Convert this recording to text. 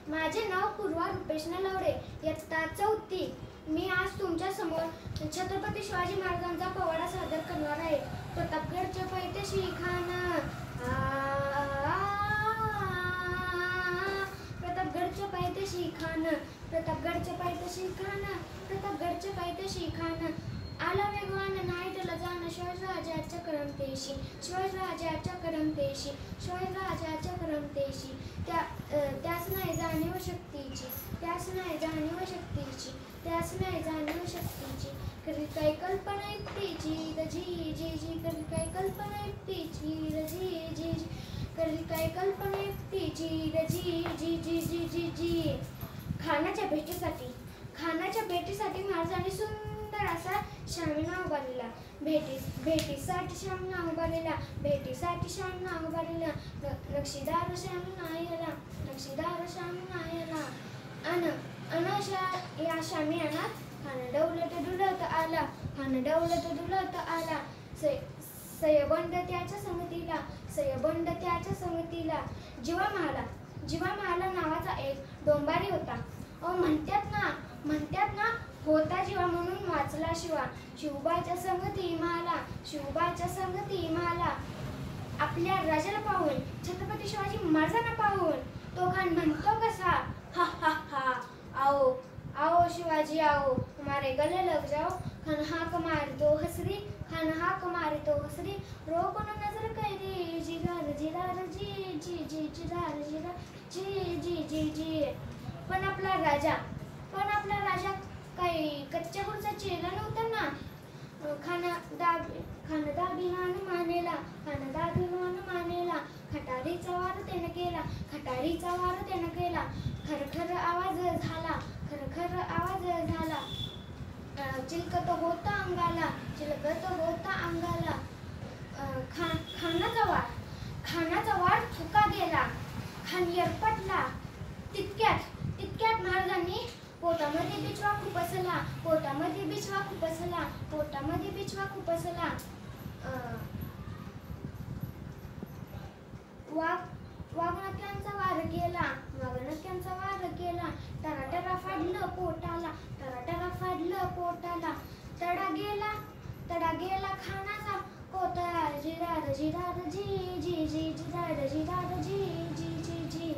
माझे नाव पूर्वा रुपेश नलावडे, इयत्ता 4थी. मी आज तुमच्या समोर छत्रपती शिवाजी महाराजांचा पोवाडा सादर करणार आहे. प्रतापगडचे पैठेशी खान, प्रतापगडचे पैठेशी खान, प्रतापगडचे पैठेशी खान, प्रतापगडचे पैठेशी खान. आला वेगवान नाही त्याला जाण, शिवाजीराजाच्या करमतेशी, शिवाजीराजाच्या करमतेशी, शिवाजीराजाच्या करमतेशी. त्यास नाही जाणीव शक्तीची, त्यास नाही जाणीव शक्तीची, त्यास नाही जाणीव शक्तीची. करी काय कल्पना युक्तीची रजी जी जी, करी काय कल्पना युक्तीची रजी जी जी, करी काय कल्पना युक्तीची रजी जी जी जी जी जी. खानाच्या भेटीसाठी, खानाच्या भेटीसाठी महाराजांनी सुंदर असा शामियाना उभारलेला. भेटीसाठी शामियाना उभारलेला, भेटीसाठी शामियाना उभारलेला. नक्षीदार शामियाना, नक्षीदार शामियाना. या शामियानात खान डौलत डुलत आला, खान डौलत डुलत आला. सयबंद त्याच्या संगतीला, सयबंद त्याच्या संगतीला. जिवा महाला नावाचा एक डोंबारी होता. म्हणतात ना होता जीवा म्हणून वाचला शिवा. शिवबाच्या संगती मला, शिवबाच्या संगती मला. आपल्या राजाला पाहून, छत्रपती शिवाजी महाराजांना पाहून तो खान म्हणतो कसा, हा हा हा, आओ आओ शिवाजी आओ, हमारे गले लग जाओ. खान हाक मारतो हसरी, खान हाक मारतो हसरी. रोकून नजर कैरी, जिरार जिरार जी जी जी, जिरार जिरार जी जी जी जी. पण आपला राजा काही कच्च्या गुडचा चेला नव्हता ना. खान दाभिमान मानेला, खान दाभिमान मानेला. खटारीचा वार त्यानं केला, खटारीचा वार त्यानं केला. खरखर आवाज झाला, खरखर आवाज झाला. चिलकत होता अंगाला, चिलकत होता अंगाला. खानाचा वार चुका गेला, खान येरपटला. तितक्यात महाराजांनी पोटामध्ये बिचवा खुपसला, पोटामध्ये बिचवा खुपसला, पोटामध्ये बिचवा खुपसला. वाघनक्यांचा वार केला, वाघनक्यांचा वार केला. टराटरा फाडलं पोटाला, टराटरा फाडलं पोटाला. तडा गेला खानाचा कोतळा. जिरार जिरार जी जी जी, जिरार जिरार जी जी जी जी.